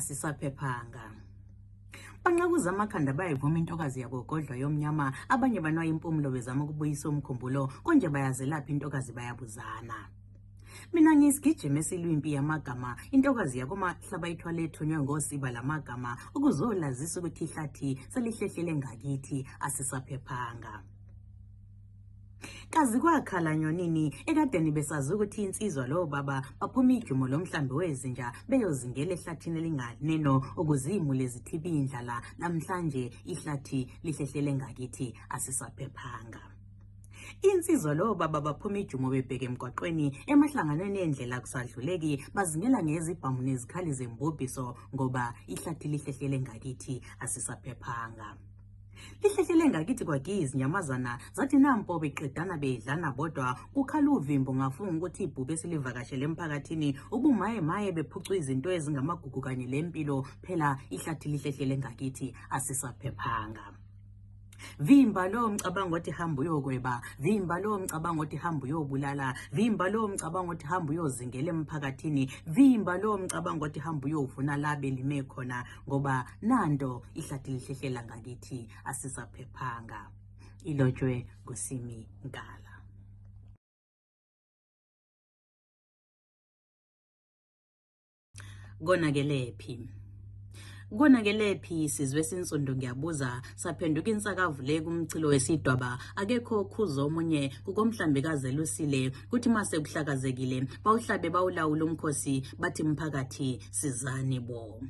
asisaphephanga. Banqakuza amakhanda bayivuma intokazi yabo godlwa yomnyama, abanye banwa impumulo bezama ukubuyisa umkhumbulo, konje bayazelapha intokazi bayabuzana. Mina ngiyisigijima esilwimpi yamagama, intokazi yakoMahlaba ithwale ethunywe ngosiba lamagama, ukuzolazisa ukuthi ihlathi selihlehlele ngakithi asisaphephanga. Kazi kwakhala nyonini, ekadeni besazi ukuthi insizwa lo baba baphuma ijumo lomhlambi wezinja beyozingela ehlathini elinganeno ukuzimule zithiba indlala, namhlanje ihlathi lihlehlele ngakithi asisaphephanga. Insizwa lo baba baphuma ijumo bebheke emgwaqweni, emahlanganweni endlela kusadluleki, bazingela ngezibhamu nezikhali zembubhiso ngoba ihlathi lihlehlele ngakithi asisaphephanga. Lihlehlele ngakithi kwagiye izinyamazana zathi nampo beqedana bedlana bodwa, kukhala uvimbo ngafunga ukuthi ibhube silivakashele emphakathini, ubumaye bephucwa izinto ezingamagugu kanye lempilo, phela ihlathi lihlehlele ngakithi asisaphephanga. Vimba lo mcabango othi hamba uyokweba, vimba lo mcabango othi hamba uyobulala, vimba lo mcabango othi hamba uyozingela emphakathini, vimba lo mcabango othi hamba uyovuna la belime khona, ngoba nanto ihlathi lihlehlela ngakithi asisaphephanga. Ilotshwe nguSimi Nkala. Konakelephi sizwe sinsundu ngiyabuza, saphenduka insakavule kumchilo wesidwaba, akekho okhuza omunye kukomhlambikazi elusile, kuthi mase kuhlakazekile bawuhlabe bawulawula umkhosi, bathi mphakathi sizani bo.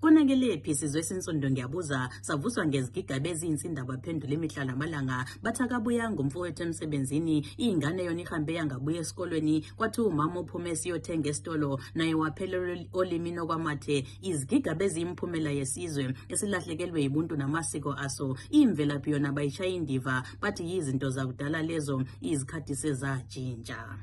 Konakelephi sizwe sinsundu ngiyabuza, savuswa ngezigiga beziinsinda baphendula imihla namalanga, bathi akabuyanga umfowethu emsebenzini, ingane yona ihambe yangabuya esikolweni, kwathi umama uphume esiyothenga esitolo, naye waphelelwa olimini okwamathe, izigiga beziyimphumela yesizwe esilahlekelwe yibuntu namasiko aso, imvelaphi yona bayishaya indiva, bathi yizinto zakudala lezo, izikhathi sezajinja.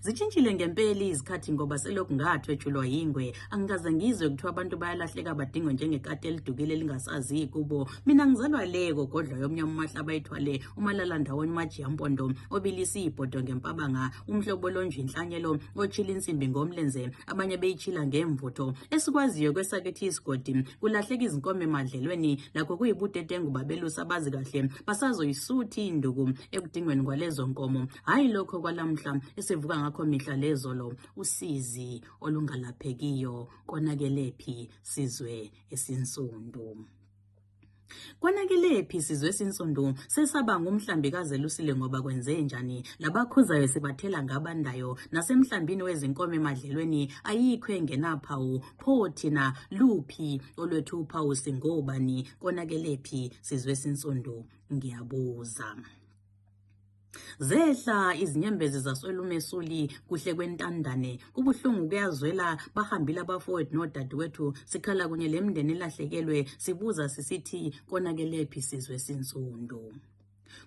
Zitshintshile ngempela izikhathi ngoba selokhu ngathwetshulwa yingwe, angikaze ngizwe kuthiwa abantu bayalahleka badingwe njengekati elidukile elingasazi kubo. Mina ngizalwa leko godlwa yomnyama uMahlaba ithwale umalala ndawonye uMajiyampondo, obilisa ibhodo ngempabanga, umhlobo lonje inhlanyelo, otshila insimbi ngomlenze, abanye beyitshila ngemvutho. Esikwaziyo kwesakithi isigodi, kulahleka izinkomo emadlelweni, lakho kuyibudedengu babelusa abazi kahle, basazoyisuthi induku ekudingweni kwalezo nkomo. Hayi lokho kwalamhla esivuka ngakho mihla lezolo, usizi olungalaphekiyo. Konakelephi sizwe esinsundu. Konakelephi sizwe esinsundu, sesabanga umhlambikazi elusile ngoba kwenze njani, labakhuzayo sibathela ngabandayo, nasemhlambini wezinkomo emadlelweni ayikho engenaphawu, pho thina luphi olwethu uphawu singobani? Konakelephi sizwe esinsundu ngiyabuza. Zehla izinyembezi zasolumesuli kuhle kwentandane, kubuhlungu kuyazwela, bahambile abafowethu nodadewethu, sikhala kunye lemndeni elahlekelwe, sibuza sisithi konakelephi sizwe esinsundu.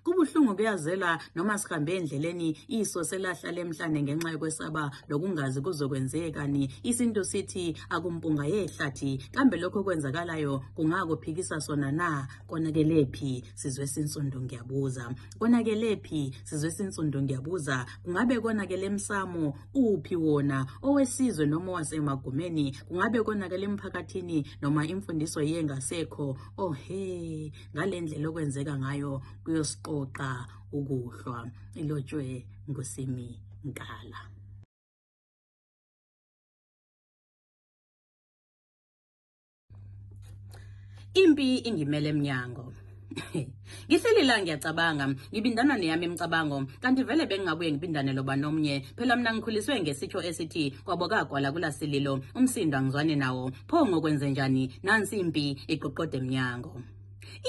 Kubuhlungu kuyazela noma sihambe endleleni, iso selahlala emhlane ngenxa yokwesaba lokungazi kuzokwenzekani. Isintu sithi akumpunga yehlathi, kambe lokho kwenzakalayo kungakuphikisa sona na? Konakelephi sizwe esinsundu ngiyabuza. Konakelephi sizwe esinsundu ngiyabuza. Kungabe konakele emsamo uphi wona, owesizwe noma wasemagumeni? Kungabe konakele emphakathini noma imfundiso yengasekho? Ohe, ngalendlela okwenzeka ngayo kuyosiqoqa ukuhlwa. Ilotshwe nguSimi Nkala. Impi ingimele emnyango. Ngihleli la ngiyacabanga, ngibindana neyami imicabango, kanti vele bengingabuye ngibindane loba nomnye. Phela mina ngikhuliswe ngesitsho esithi kwabokagwala kulasililo, umsindo angizwane nawo. Pho ngokwenze njani? Nansi impi iqoqoda emnyango.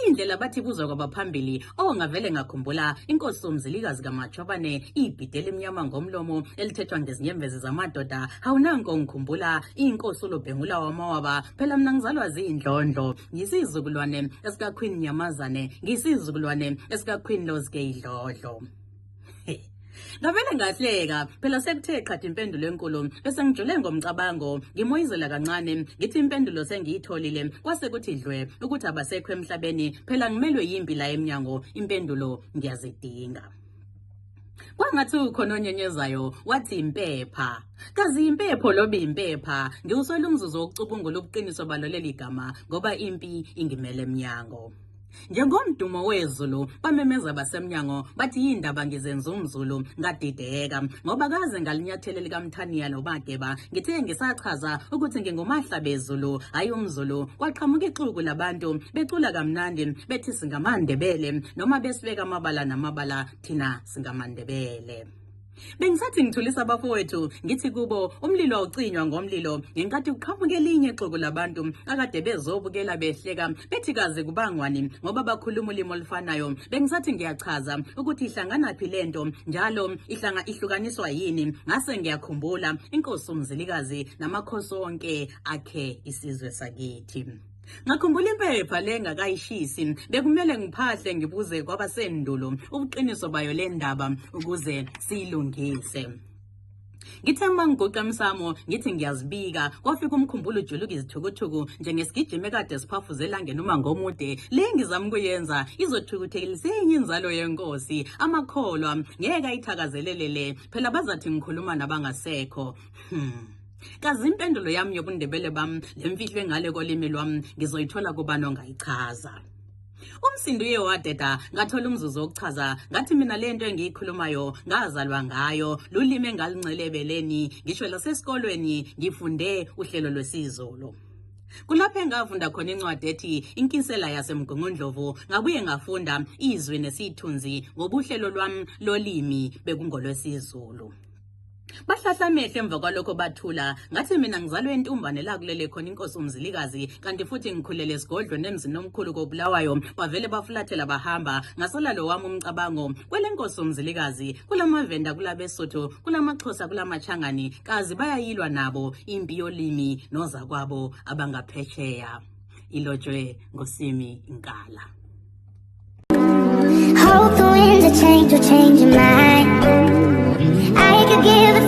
Indlela bathi kuzwa kwabaphambili, ngavele ngakhumbula inkosi somzilikazi kaMachobane, ibhidela emnyama ngomlomo elithethwa ngezinyembezi zamadoda. Hawunanko ngikhumbula inkosi uLobhengula wamawaba, phela mina ngizalwa zindlondlo, ngisizukulwane esikaQueen Nyamazane, ngisizukulwane esikaQueen Lozike Idlodlo. Ngavele ngahleka, phela sekuthe qhathi impendulo enkulu, bese ngijule ngomcabango, ngimoyizela kancane, ngithi impendulo sengiyitholile, kwase kuthi dlwe ukuthi abasekho emhlabeni, phela ngimelwe yimpi la emnyango, impendulo ngiyazidinga. Kwangathi ukhona onyenyezayo wathi impepha. Kazi impepho lobe impepha, ngiwuswela umzuzu wokucubungula ubuqiniso balo leli gama ngoba impi ingimele emnyango. Njengomdumo wezulu bamemeza basemnyango bathi yindaba ngizenza umzulu ngadideka ngoba kaze ngalinyathele likaMthaniya noMageba ngithe ngisachaza ukuthi ngingumahla bezulu hayi umzulu kwaqhamuka ixuku labantu becula kamnandi bethi singamandebele noma besibeka amabala namabala thina singamandebele. Bengisathi ngithulisa abafowethu ngithi kubo umlilo awucinywa ngomlilo ngenkathi kuqhamuke elinye ixuku labantu akade bezobukela behleka bethi kaze kubangwani ngoba bakhuluma ulimi olufanayo. Bengisathi ngiyachaza ukuthi ihlanganaphi lento njalo ihlukaniswa yini. Ngase ngiyakhumbula inkosi uMzilikazi namakhosi onke akhe isizwe sakithi. Ngakhumbula impepha le ngakayishisi bekumele ngiphahle ngibuze kwabasendulo ubuqiniso bayo le ndaba ukuze siyilungise. Ngithe mangigoqa emsamo ngithi ngiyazibika kwafika umkhumbulo ujuluka izithukuthuku njengesigijima kade siphafuze elangeni uma ngomude le ngizama ukuyenza izothukuthelisa enye inzalo yenkosi amakholwa ngeke ayithakazelelele phela bazathi ngikhuluma nabangasekho. Kazi impendulo yami yobundebele bami lemfihlo engale kolimi lwami ngizoyithola kubani ongayichaza. Umsindo uye wadeda ngathola umzuzu wokuchaza ngathi mina lento engiyikhulumayo ngazalwa ngayo lulimi engalincelebeleni ngisho lasesikolweni ngifunde uhlelo lwesizulu. Kulapho engafunda khona incwadi ethi Inkisela yaseMgungundlovu ngabuye ngafunda izwi nesithunzi ngobuhlelo lwami lolimi bekungolwesizulu. Bahlahla amehlo emva kwalokho bathula ngathi mina ngizalwe entumbane la kulele khona inkosi uMzilikazi kanti futhi ngikhulele esigodlweni emzini omkhulu koBulawayo bavele bafulathela bahamba ngasala lo wami umcabango kwele nkosi uMzilikazi kulamavenda kulabesotho kulamaXhosa kulamachangani kazi bayayilwa nabo impi yolimi noza kwabo abangaphesheya. Ilotshwe ngosimi Nkala. Hope the winds of change will change your mind. I could give